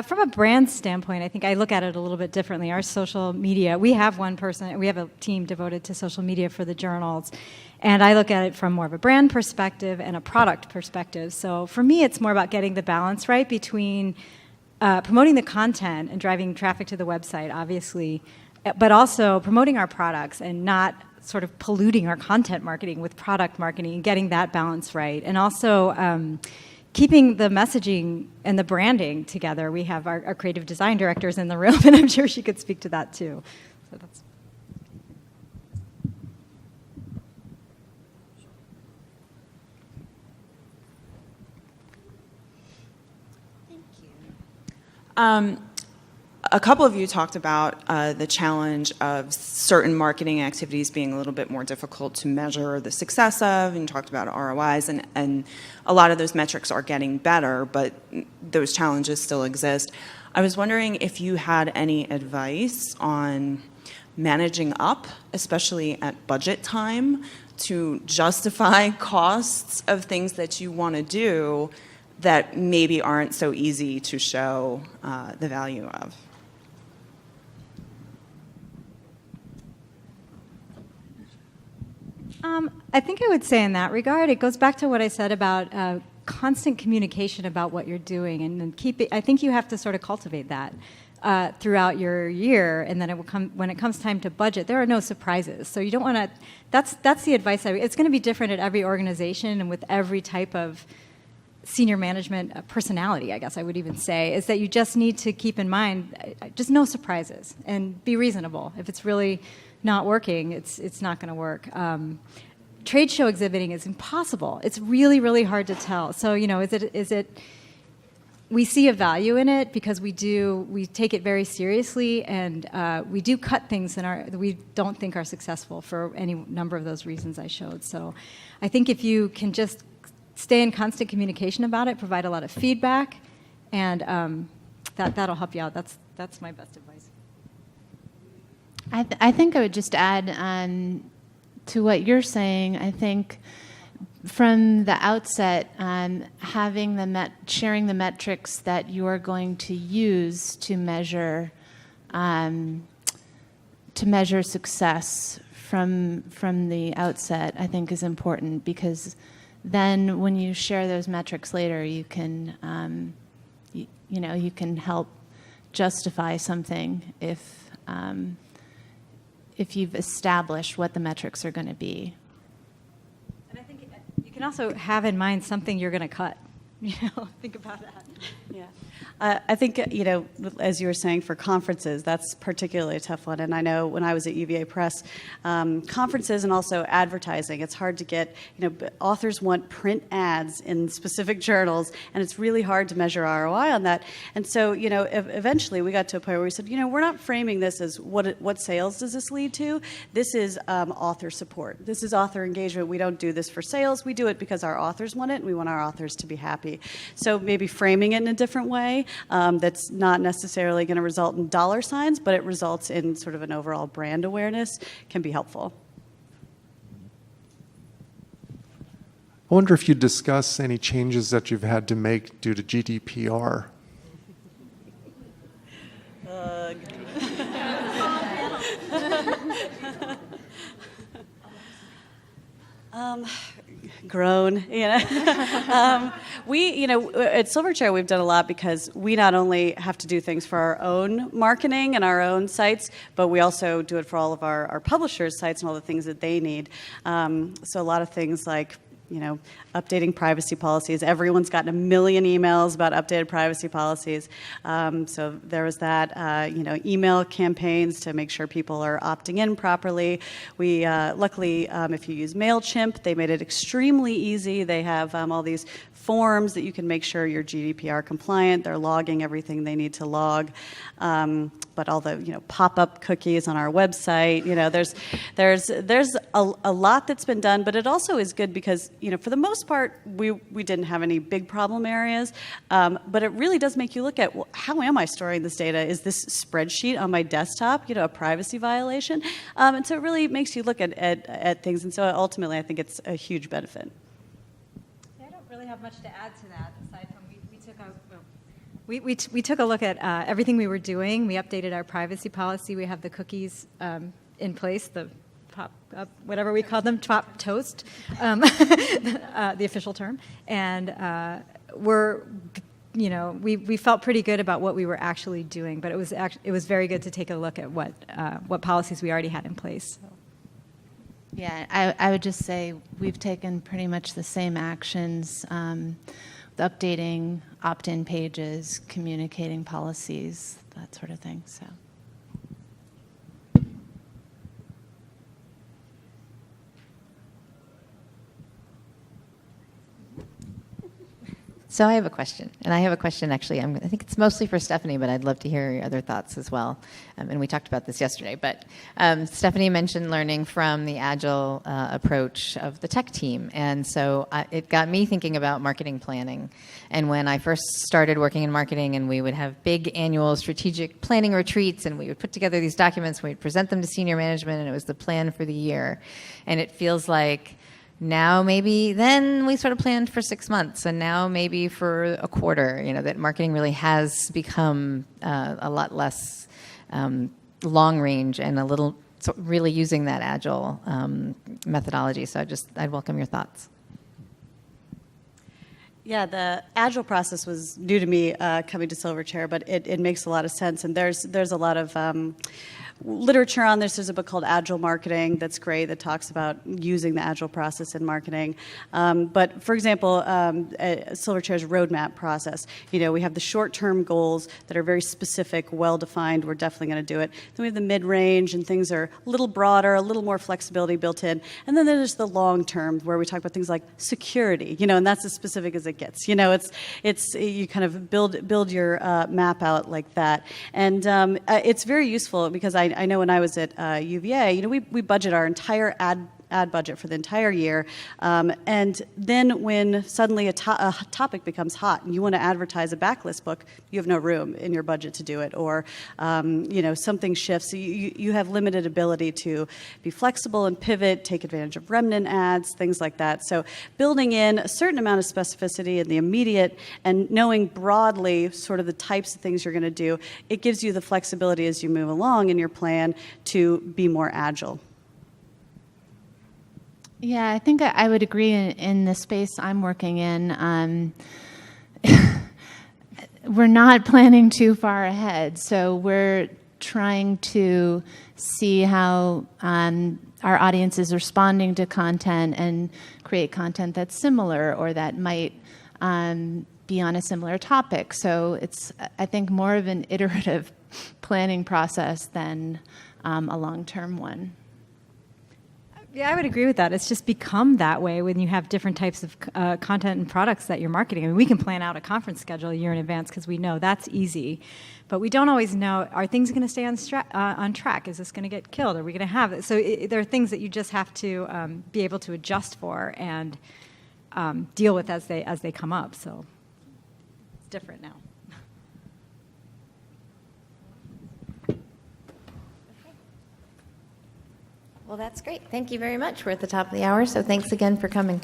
From a brand standpoint, I think I look at it a little bit differently. Our social media, we have a team devoted to social media for the journals, and I look at it from more of a brand perspective and a product perspective. So for me, it's more about getting the balance right between promoting the content and driving traffic to the website, obviously, but also promoting our products and not sort of polluting our content marketing with product marketing and getting that balance right. And also keeping the messaging and the branding together. We have our creative design directors in the room, and I'm sure she could speak to that too. So that's. Thank you. A couple of you talked about the challenge of certain marketing activities being a little bit more difficult to measure the success of, and talked about ROIs, and a lot of those metrics are getting better, but those challenges still exist. I was wondering if you had any advice on managing up, especially at budget time, to justify costs of things that you want to do that maybe aren't so easy to show the value of. I think I would say in that regard, it goes back to what I said about constant communication about what you're doing, and keep it. I think you have to sort of cultivate that throughout your year, and then when it comes time to budget, there are no surprises. So you don't want to. That's the advice. It's going to be different at every organization and with every type of senior management personality, I guess I would even say, is that you just need to keep in mind just no surprises and be reasonable. If it's really not working, it's not going to work. Trade show exhibiting is impossible. It's really, really hard to tell. So, is it we see a value in it because we take it very seriously, and we do cut things that we don't think are successful for any number of those reasons I showed. So I think if you can just stay in constant communication about it, provide a lot of feedback, and that'll help you out. That's my best advice. I think I would just add to what you're saying. I think from the outset, sharing the metrics that you are going to use to measure success from the outset, I think is important, because then when you share those metrics later, you can you can help justify something if you've established what the metrics are going to be. And I think you can also have in mind something you're going to cut. Think about that. Yeah. I think, as you were saying, for conferences, that's particularly a tough one. And I know when I was at UVA Press, conferences and also advertising, it's hard to get, authors want print ads in specific journals, and it's really hard to measure ROI on that. And so, eventually we got to a point where we said, we're not framing this as what sales does this lead to? This is author support. This is author engagement. We don't do this for sales. We do it because our authors want it, and we want our authors to be happy. So maybe framing it in a different way. That's not necessarily going to result in dollar signs, but it results in sort of an overall brand awareness, can be helpful. I wonder if you'd discuss any changes that you've had to make due to GDPR. Grown, we, at Silverchair, we've done a lot because we not only have to do things for our own marketing and our own sites, but we also do it for all of our publishers' sites and all the things that they need. So a lot of things like, updating privacy policies. Everyone's gotten a million emails about updated privacy policies. So there was that, email campaigns to make sure people are opting in properly. We, luckily, if you use MailChimp, they made it extremely easy. They have all these forms that you can make sure you're GDPR compliant. They're logging everything they need to log. But all the, pop-up cookies on our website, there's a lot that's been done, but it also is good because, for the most part, we didn't have any big problem areas, but it really does make you look at, well, how am I storing this data? Is this spreadsheet on my desktop, a privacy violation? And so it really makes you look at things, and so ultimately I think it's a huge benefit. Yeah, I don't really have much to add to that, aside from we took a look at everything we were doing. We updated our privacy policy. We have the cookies in place, the pop up, whatever we call them, top toast, the official term. And we felt pretty good about what we were actually doing, but it was very good to take a look at what policies we already had in place. So. Yeah, I would just say we've taken pretty much the same actions. Updating opt-in pages, communicating policies, that sort of thing. So. So I have a question, and I have a question actually, I think it's mostly for Stephanie, but I'd love to hear your other thoughts as well. And we talked about this yesterday, but Stephanie mentioned learning from the Agile approach of the tech team, and so it got me thinking about marketing planning. And when I first started working in marketing, and we would have big annual strategic planning retreats, and we would put together these documents, and we'd present them to senior management, and it was the plan for the year. And it feels like now maybe then we sort of planned for 6 months, and now maybe for a quarter, that marketing really has become a lot less long range and a little really using that Agile methodology. So I'd welcome your thoughts. Yeah, the Agile process was new to me coming to Silverchair, but it makes a lot of sense. And there's a lot of literature on this. There's a book called Agile Marketing that's great that talks about using the Agile process in marketing. But for example, Silverchair's roadmap process, we have the short-term goals that are very specific, well-defined. We're definitely going to do it. Then we have the mid-range, and things are a little broader, a little more flexibility built in. And then there's the long-term, where we talk about things like security, and that's as specific as it gets. It's you kind of build your map out like that. And it's very useful because I know when I was at UVA, we budget our entire ad budget for the entire year. And then when suddenly a topic becomes hot and you want to advertise a backlist book, you have no room in your budget to do it. Or, something shifts. You have limited ability to be flexible and pivot, take advantage of remnant ads, things like that. So building in a certain amount of specificity in the immediate and knowing broadly sort of the types of things you're going to do, it gives you the flexibility as you move along in your plan to be more agile. Yeah, I think I would agree in the space I'm working in. We're not planning too far ahead, so we're trying to see how our audience is responding to content and create content that's similar or that might be on a similar topic. So it's, I think, more of an iterative planning process than a long-term one. Yeah, I would agree with that. It's just become that way when you have different types of content and products that you're marketing. I mean, we can plan out a conference schedule a year in advance because we know that's easy. But we don't always know, are things going to stay on track? Is this going to get killed? Are we going to have it? So there are things that you just have to be able to adjust for and deal with as they come up. So it's different now. Well, that's great. Thank you very much. We're at the top of the hour, so thanks again for coming.